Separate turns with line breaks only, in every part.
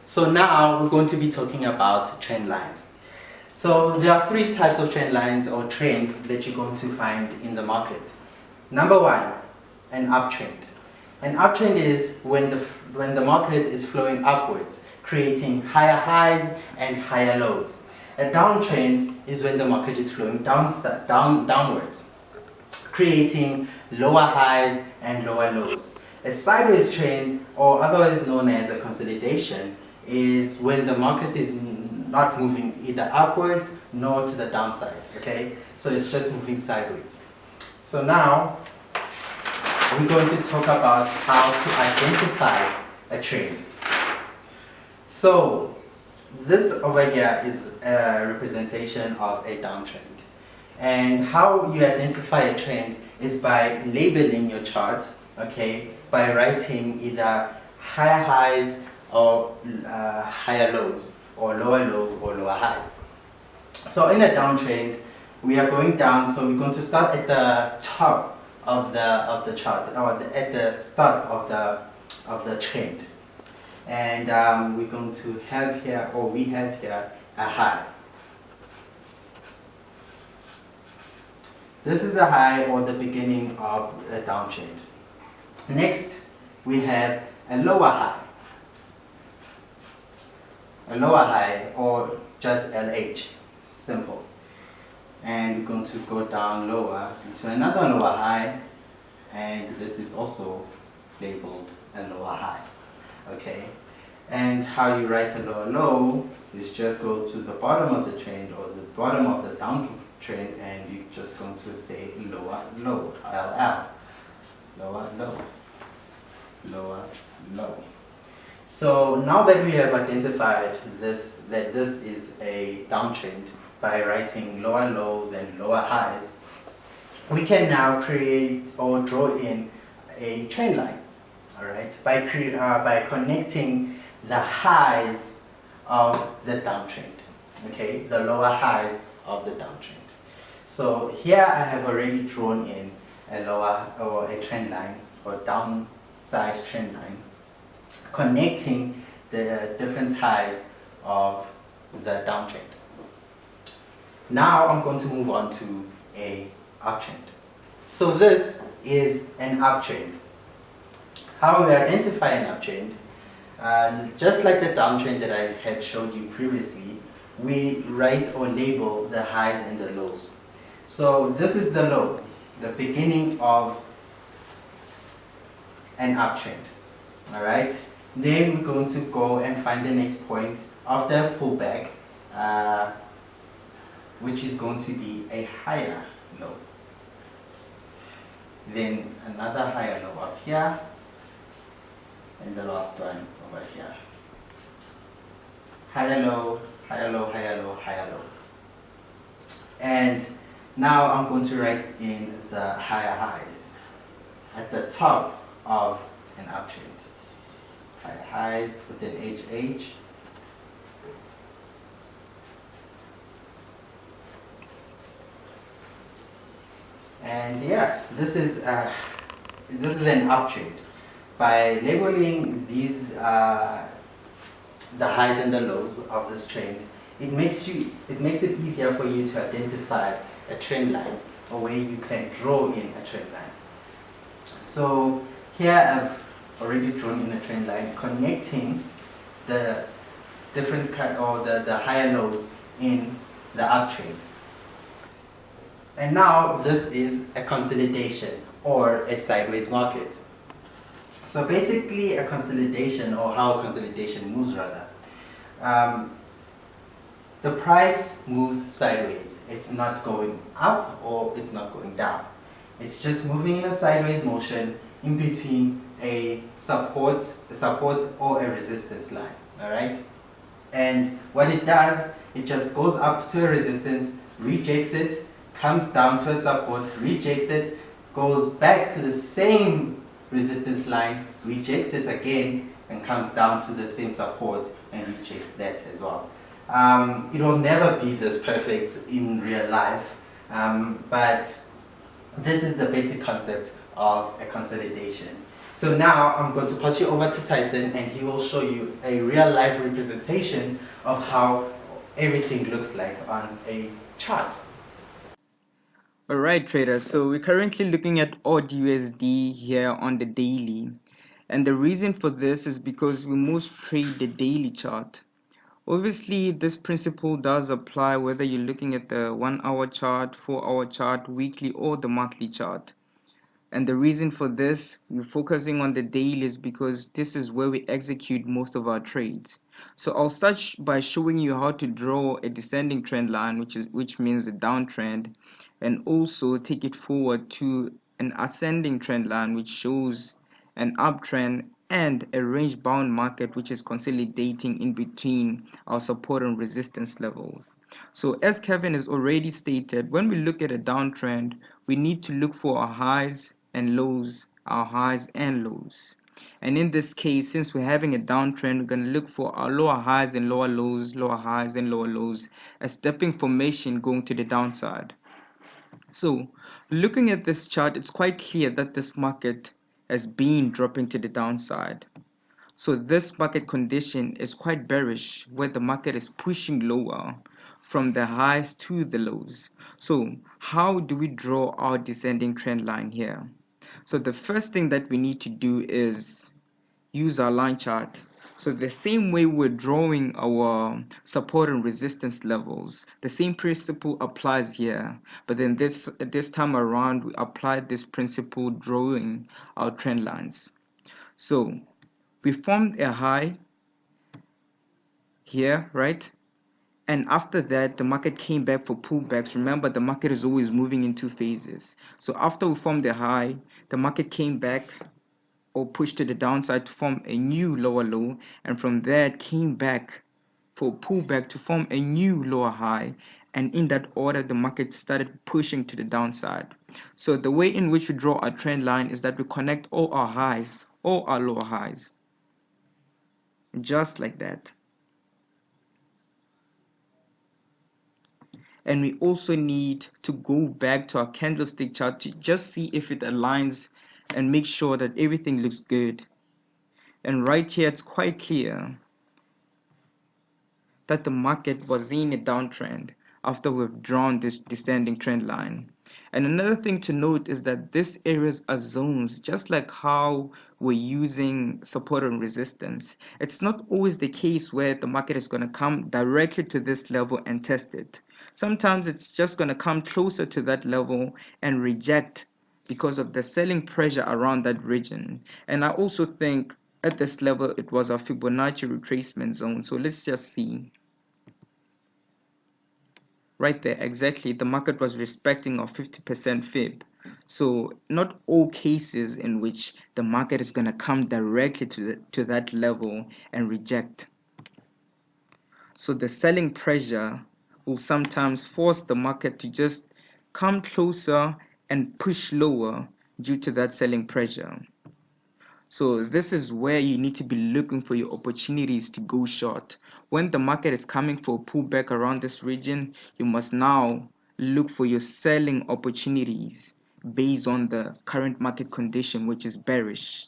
So now we're going to be talking about trend lines. So there are three types of trend lines or trends that you're going to find in the market. Number one, an uptrend. An uptrend is when the market is flowing upwards, creating higher highs and higher lows. A downtrend is when the market is flowing downwards, creating lower highs and lower lows. A sideways trend, or otherwise known as a consolidation, is when the market is not moving either upwards nor to the downside. Okay, so it's just moving sideways. So now we're going to talk about how to identify a trend. So this over here is a representation of a downtrend. And how you identify a trend is by labeling your chart, okay, by writing either higher highs or higher lows, or lower lows or lower highs. So in a downtrend, we are going down, so we're going to start at the top of the chart, or at the start of the trend. And we're going to have here, or we have here, a high. This is a high, or the beginning of a downtrend. Next, we have a lower high. A lower high, or just LH, simple. And we're going to go down lower into another lower high, and this is also labeled a lower high. Okay, and how you write a lower low is just go to the bottom of the trend, or the bottom of the downtrend, and you're just going to say lower low, LL, lower low, lower low. So now that we have identified this, that this is a downtrend by writing lower lows and lower highs, we can now create or draw in a trend line. All right, by connecting the highs of the downtrend. Okay, the lower highs of the downtrend. So here I have already drawn in a lower, or a trend line, or downside trend line, connecting the different highs of the downtrend. Now I'm going to move on to a uptrend. So this is an uptrend. How we identify an uptrend, just like the downtrend that I had showed you previously, we write or label the highs and the lows. So this is the low, the beginning of an uptrend. All right. Then we're going to go and find the next point after a pullback, which is going to be a higher low. Then another higher low up here, and the last one over here. Higher low, higher low, higher low, higher low. And now I'm going to write in the higher highs at the top of an uptrend. Higher highs with an HH. And yeah, this is an uptrend. By labeling these the highs and the lows of this trend, it makes it easier for you to identify a trend line, or where you can draw in a trend line. So here I've already drawn in a trend line connecting the different or the higher lows in the uptrend. And now this is a consolidation, or a sideways market. So basically a consolidation, or how a consolidation moves rather, the price moves sideways. It's not going up or it's not going down. It's just moving in a sideways motion in between a support or a resistance line. All right. And what it does, it just goes up to a resistance, rejects it, comes down to a support, rejects it, goes back to the same resistance line, rejects it again, and comes down to the same support and rejects that as well. It will never be this perfect in real life, but this is the basic concept of a consolidation. So now I'm going to pass you over to Tyson, and he will show you a real life representation of how everything looks like on a chart.
Alright traders, so we're currently looking at AUD here on the daily, and the reason for this is because we most trade the daily chart. Obviously this principle does apply whether you're looking at the 1 hour chart, 4 hour chart, weekly or the monthly chart. And the reason for this, we're focusing on the daily, is because this is where we execute most of our trades. So I'll start by showing you how to draw a descending trend line, which means a downtrend, and also take it forward to an ascending trend line, which shows an uptrend, and a range bound market, which is consolidating in between our support and resistance levels. So as Kevin has already stated, when we look at a downtrend, we need to look for our highs and lows, our highs and lows. And in this case, since we're having a downtrend, we're going to look for our lower highs and lower lows, lower highs and lower lows, a stepping formation going to the downside. So looking at this chart, it's quite clear that this market has been dropping to the downside. So this market condition is quite bearish, where the market is pushing lower from the highs to the lows. So how do we draw our descending trend line here? So the first thing that we need to do is use our line chart. So the same way we're drawing our support and resistance levels, the same principle applies here. But then this time around, we applied this principle drawing our trend lines. So we formed a high here, right? And after that, the market came back for pullbacks. Remember, the market is always moving in two phases. So after we formed the high, the market came back or pushed to the downside to form a new lower low, and from there it came back for pullback to form a new lower high, and in that order the market started pushing to the downside. So the way in which we draw our trend line is that we connect all our highs, all our lower highs, just like that. And we also need to go back to our candlestick chart to just see if it aligns and make sure that everything looks good. And right here it's quite clear that the market was in a downtrend after we've drawn this descending trend line. And another thing to note is that these areas are zones, just like how we're using support and resistance. It's not always the case where the market is going to come directly to this level and test it. Sometimes it's just going to come closer to that level and reject because of the selling pressure around that region. And I also think at this level it was a Fibonacci retracement zone. So let's just see. Right there, exactly, the market was respecting a 50% fib. So not all cases in which the market is going to come directly to that level and reject. So the selling pressure will sometimes force the market to just come closer and push lower due to that selling pressure. So this is where you need to be looking for your opportunities to go short. When the market is coming for a pullback around this region, you must now look for your selling opportunities based on the current market condition, which is bearish.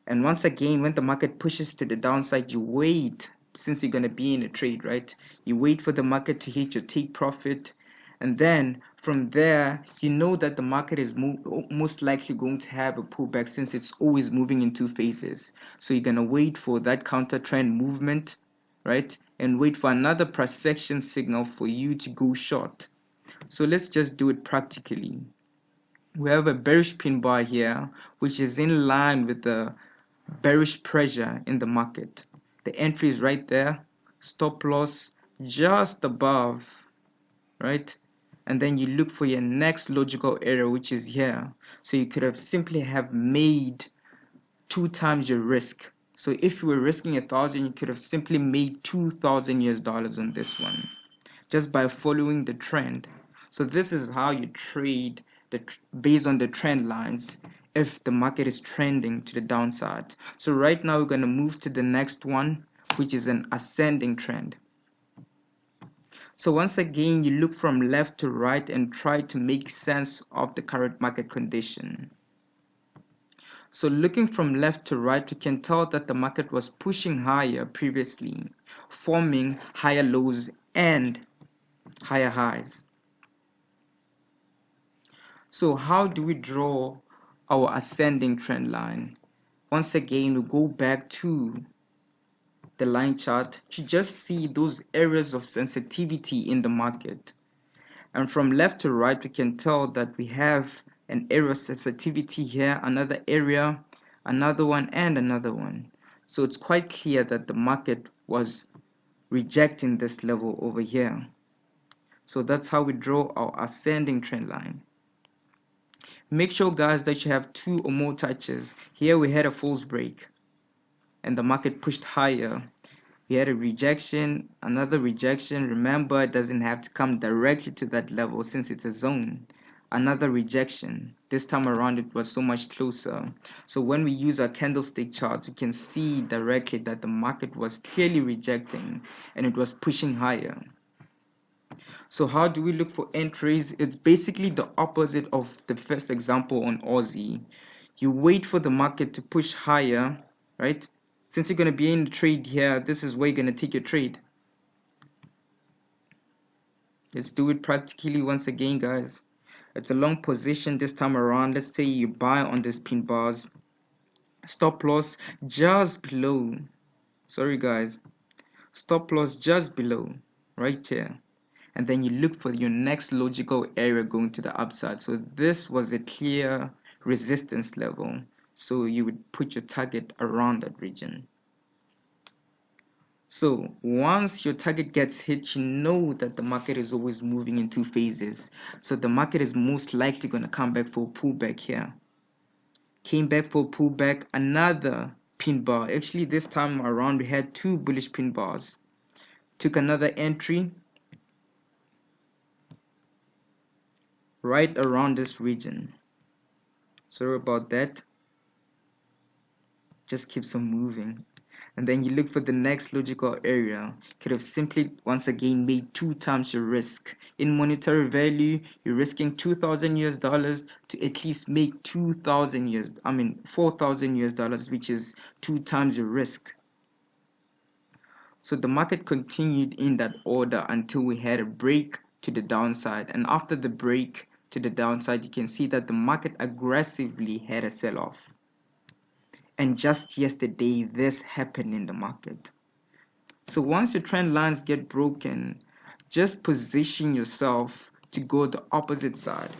And once again, when the market pushes to the downside, you wait, since you're going to be in a trade, right? You wait for the market to hit your take profit. And then from there, you know that the market is most likely going to have a pullback, since it's always moving in two phases. So you're going to wait for that counter trend movement, right? And wait for another price action signal for you to go short. So let's just do it practically. We have a bearish pin bar here, which is in line with the bearish pressure in the market. The entry is right there, stop loss just above, right? And then you look for your next logical area, which is here. So you could have simply have made 2 times your risk. So if you were risking 1,000, you could have simply made $2,000 on this one, just by following the trend. So this is how you trade based on the trend lines if the market is trending to the downside. So right now we're going to move to the next one, which is an ascending trend. So once again, you look from left to right and try to make sense of the current market condition. So looking from left to right, we can tell that the market was pushing higher previously, forming higher lows and higher highs. So how do we draw our ascending trend line? Once again, we go back to the line chart to just see those areas of sensitivity in the market. And from left to right, we can tell that we have an area of sensitivity here, another area, another one, and another one. So it's quite clear that the market was rejecting this level over here. So that's how we draw our ascending trend line. Make sure, guys, that you have 2 or more touches. Here we had a false break and the market pushed higher. We had a rejection, another rejection. Remember, it doesn't have to come directly to that level since it's a zone. Another rejection. This time around, it was so much closer. So when we use our candlestick charts, we can see directly that the market was clearly rejecting and it was pushing higher. So how do we look for entries? It's basically the opposite of the first example on Aussie. You wait for the market to push higher, right? Since you're going to be in the trade here, this is where you're going to take your trade. Let's do it practically once again, guys. It's a long position this time around. Let's say you buy on this pin bars. Stop loss just below. Sorry, guys. Stop loss just below, right here. And then you look for your next logical area going to the upside. So this was a clear resistance level. So you would put your target around that region. So once your target gets hit, you know that the market is always moving in 2 phases. So the market is most likely going to come back for a pullback here. Came back for a pullback, another pin bar. Actually, this time around, we had 2 bullish pin bars. Took another entry right around this region. Sorry about that. Just keeps on moving. And then you look for the next logical area. Could have simply once again made 2 times your risk. In monetary value, you're risking $2,000 to at least make 4,000 US dollars, which is 2 times your risk. So the market continued in that order until we had a break to the downside. And after the break to the downside, you can see that the market aggressively had a sell-off. And just yesterday, this happened in the market. So once your trend lines get broken, just position yourself to go the opposite side.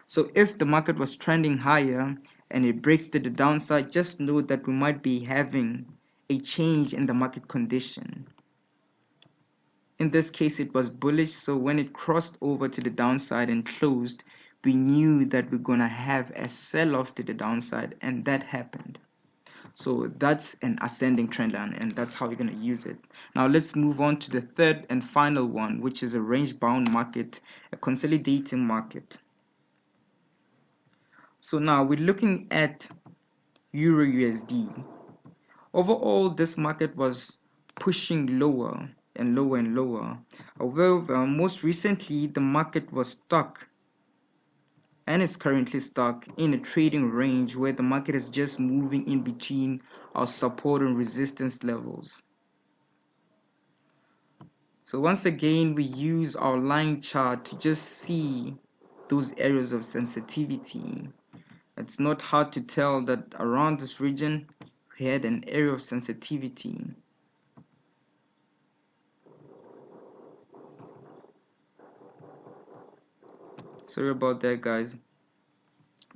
So if the market was trending higher and it breaks to the downside, just know that we might be having a change in the market condition. In this case, it was bullish, so when it crossed over to the downside and closed, we knew that we're gonna have a sell-off to the downside, and that happened. So that's an ascending trend line, and that's how we're going to use it. Now let's move on to the third and final one, which is a range bound market, a consolidating market. So now we're looking at Euro USD. Overall, this market was pushing lower and lower and lower. However, most recently the market was stuck, and it's currently stuck in a trading range where the market is just moving in between our support and resistance levels. So once again, we use our line chart to just see those areas of sensitivity. It's not hard to tell that around this region we had an area of sensitivity. Sorry about that, guys.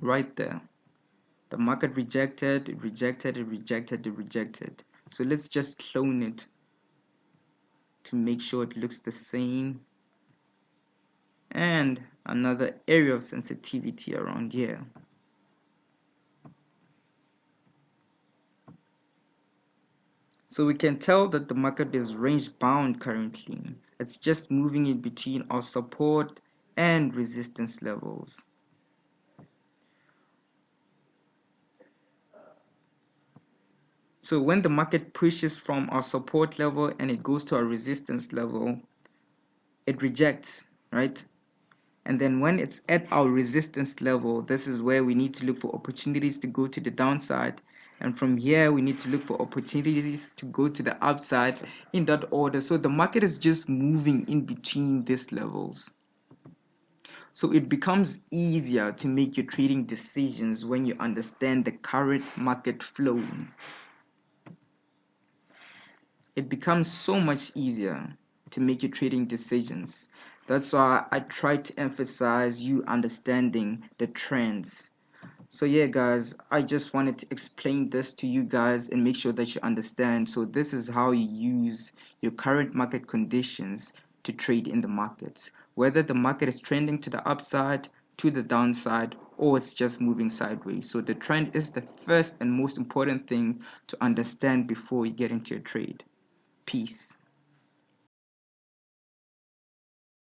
Right there. The market rejected, it rejected, it rejected, it rejected. So let's just clone it to make sure it looks the same. And another area of sensitivity around here. So we can tell that the market is range bound currently. It's just moving in between our support and resistance levels. So when the market pushes from our support level and it goes to our resistance level, it rejects, right? And then when it's at our resistance level, this is where we need to look for opportunities to go to the downside. And from here, we need to look for opportunities to go to the upside in that order. So the market is just moving in between these levels. So it becomes easier to make your trading decisions when you understand the current market flow. It becomes so much easier to make your trading decisions. That's why I try to emphasize you understanding the trends. So yeah guys, I just wanted to explain this to you guys and make sure that you understand. So this is how you use your current market conditions to trade in the markets, whether the market is trending to the upside, to the downside, or it's just moving sideways. So the trend is the first and most important thing to understand before you get into a trade. Peace.